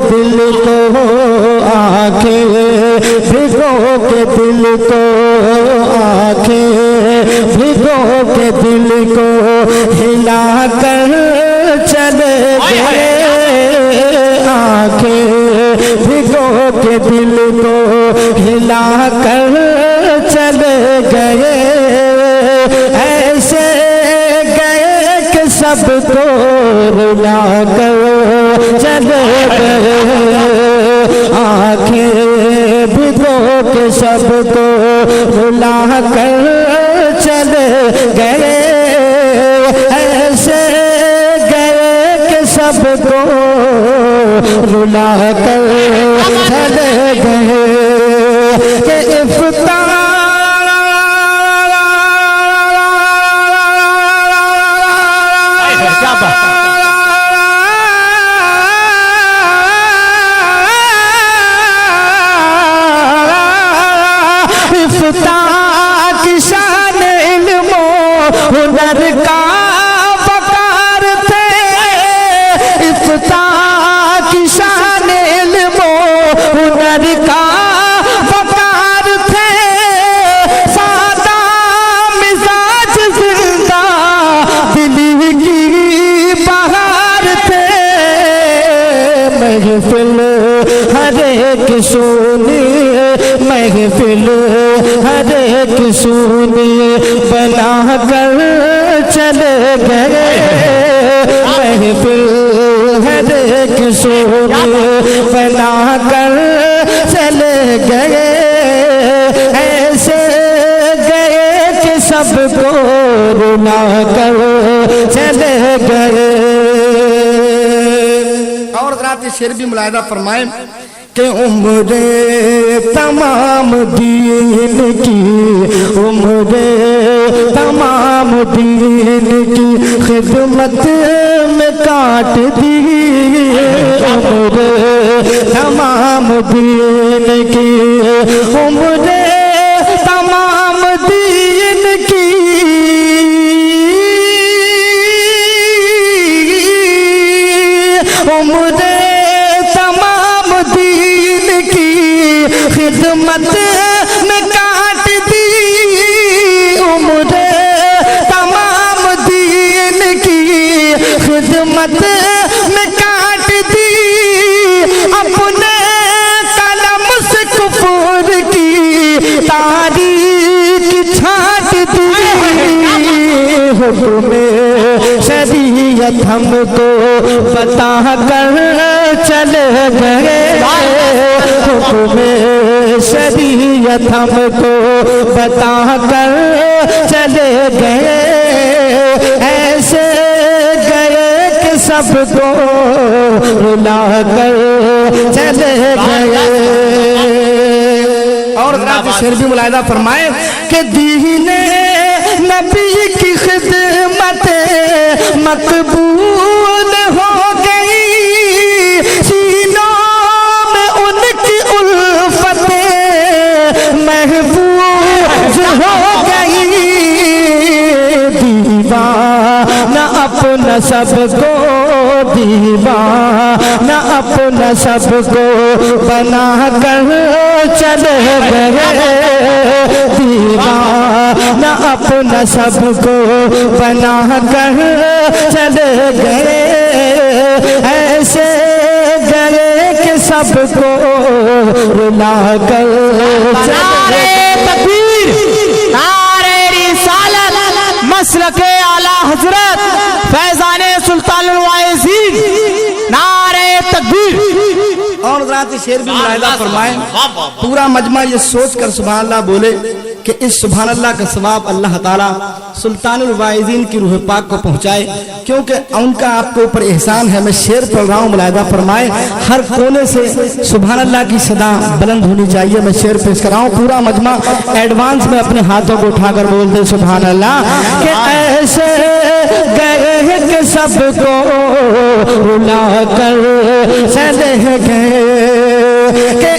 दिल को आंखें, भिगो के दिल को आंखें, भिगो के दिल को हिला कर चले गए, आंखें भिगो के दिल को हिला कर चले गए, ऐसे गए कि सबको रुला कर चले गए, आंखें भिगो के सबको रुला कर चले गए, ऐसे गए कि सबको रुला कर चले गए कि इफ्तार की शान इल्मो हुनर का वकार थे, इफ्तार की शान इल्मो हुनर का वकार थे, सादा मिजाज जिंदा दिली की बहार थे, महफिल हर एक सुनी, महफिल हर एक सुनी बना कर चले गए, महफिल हर एक सुनी बना कर चले गए, ऐसे गए कि सबको रुला कर चले गए। और रात शेर भी मुलाहिदा फरमाए कि उम्रे तमाम दीन की, उम्रे तमाम दीन की खिदमत में काट दी, उम्रे तमाम दीन की, उम्रे तमाम दीन की, उम्रे खिदमत में काट दी, उम्र तमाम दीन की खिदमत में काट दी, अपने कलम से कुफर की तारीख छाट दी, हुक्म शरीयत हमको बता कर चले गए, हुक्म शरीयत हमको बता कर चले गए, ऐसे गए कि सबको रुला कर चले गए। और रात शेर भी मुलाहिदा फरमाए कि दीने नबी की खिदमत मकबूल हो गई, सीनों में उनकी उल्फतें महफूज हो गई, दीवाना अपना सबको, दीवाना अपना सबको बना कर चले गए, दीवाना अपना सबको बना कर चले गए, ऐसे गए कि सबको रुला कर चले गए। नारे रिसालत मसलके आला हजरत फैजाने सुल्तानुल वाइज़ीन, नारे तकबीर। और रात शेर भी मुलाहिदा फरमाए, पूरा मजमा ये सोच कर सुभान अल्लाह बोले कि इस सुभान अल्लाह का सवाब अल्लाह ताला सुल्तानुल वाइज़ीन की रूह पाक को पहुंचाए, क्योंकि उनका आपके ऊपर एहसान है। मैं शेर पढ़ रहा हूँ, मुलाहिदा फरमाए, हर कोने से सुभान अल्लाह की सदा बुलंद होनी चाहिए। मैं शेर पेश कर रहा हूँ, पूरा मजमा एडवांस में अपने हाथों को उठाकर बोलते सुभान अल्लाह कि ऐसे गए कि सबको रुला कर चले गए कि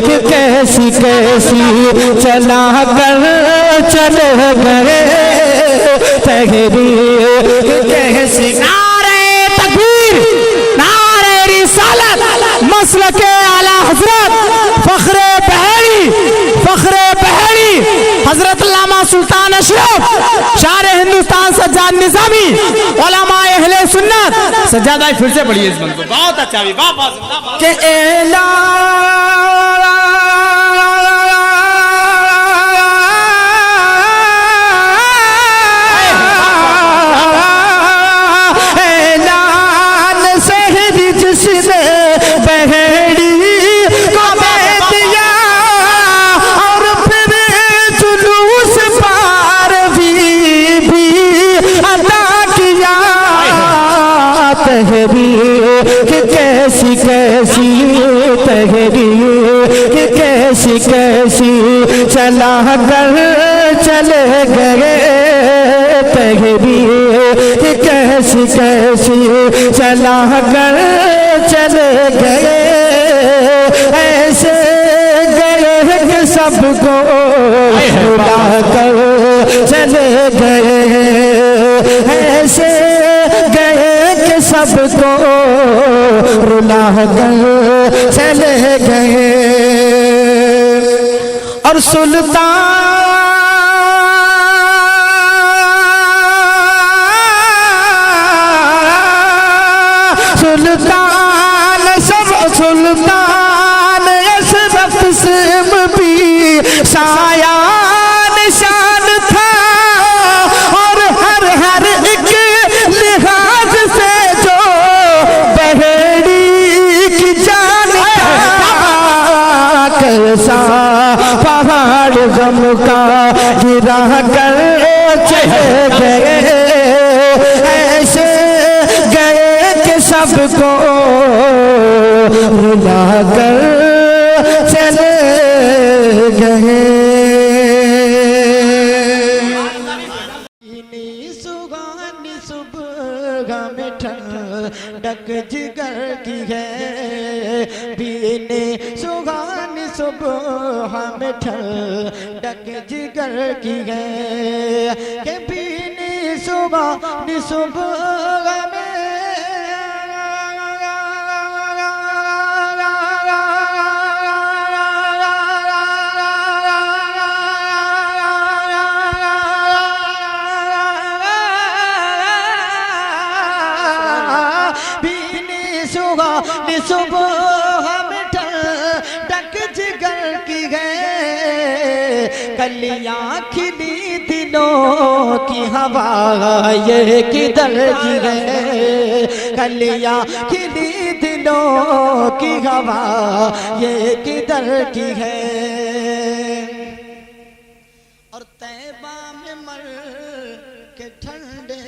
कि कैसी कैसी चला कर चले गए तहरीर कैसी। नारे तकबीर, नारे रिसालत, मसलके आला हजरत फखरे बहरी हजरत अल्लामा सुल्तान अशरफ शार हिंदुस्तान सज्जाद निजामी उलमा अहले सुन्नत। सज्जाद भाई फिर से पढ़िए इस बंद को, बहुत अच्छा भी, वाह के एला कैसी कैसी तहरीर कि कैसी कैसी चला कर चले गए तहरीर कि कैसी कैसी चला कर चले गए ऐसे गए कि सबको भुला कर चले गए ऐसे गए कि सबको रुला कर चले गए। और सुल्तान अशरफ सिम भी साया निशान था और हर हर एक लिहाज से जो बहेड़ी की जान कैसा पहाड़ गम का गिरा कर चले गए ऐसे गए कि सबको रुला कर चले गए। सुगानी सुबह में ठंडक जिगर की है बीने सुगानी सुबह में ठंडक जिगर की है के बीने सुगानी सुबह में सुबह में ठंडक जिगर की है कलियां खिली दिलों की हवा ये किधर की है कलियां खिली दिलों की हवा ये किधर की है। और तैबा में मर के ठंडे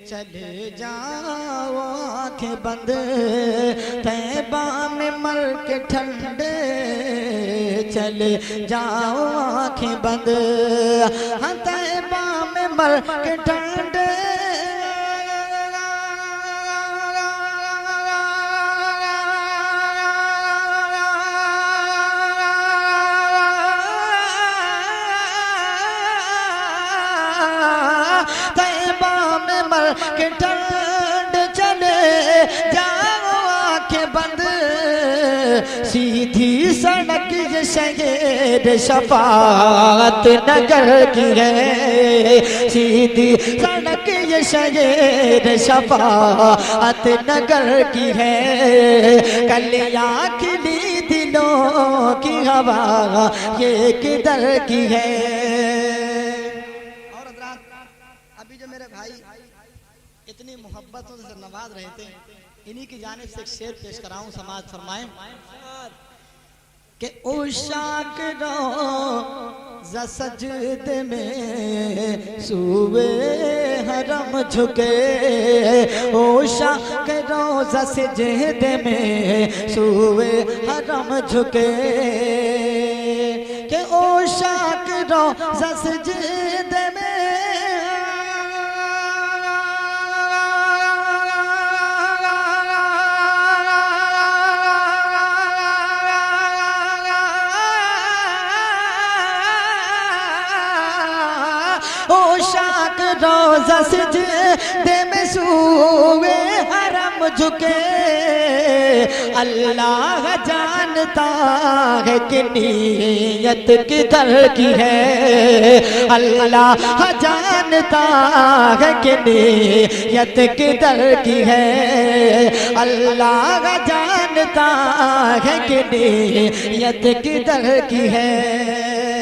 चले जाओ आंखें बंद तैबा में मर के ठंडे चले जाओ आंखें बंद हाँ तैबा में मर के ठंडे के ठंड चले जाओ आंखें बंद सीधी सड़क ये शहर शफाअत नगर की है सीधी सड़क ये शहर शफाअत नगर की है कलियां खिली दिलों की हवा ये किधर की है। अभी जो मेरे भाई इतनी मोहब्बतों से नवाज रहे थे इन्हीं की जानिब से एक शेर पेश कराऊं समाज फरमाएं कि उशाक रोज़ा सजदे में सूबे हरम झुके उशाक रोज़ा सजदे में सूबे हरम झुके कि उशाक रोज़ा सजदे में पाक रोज़ा सिजदे में सूए हरम झुके। अल्लाह जानता है कि नीयत किधर की है, अल्लाह जानता है कि नीयत किधर की है, अल्लाह जानता है कि नीयत किधर की है।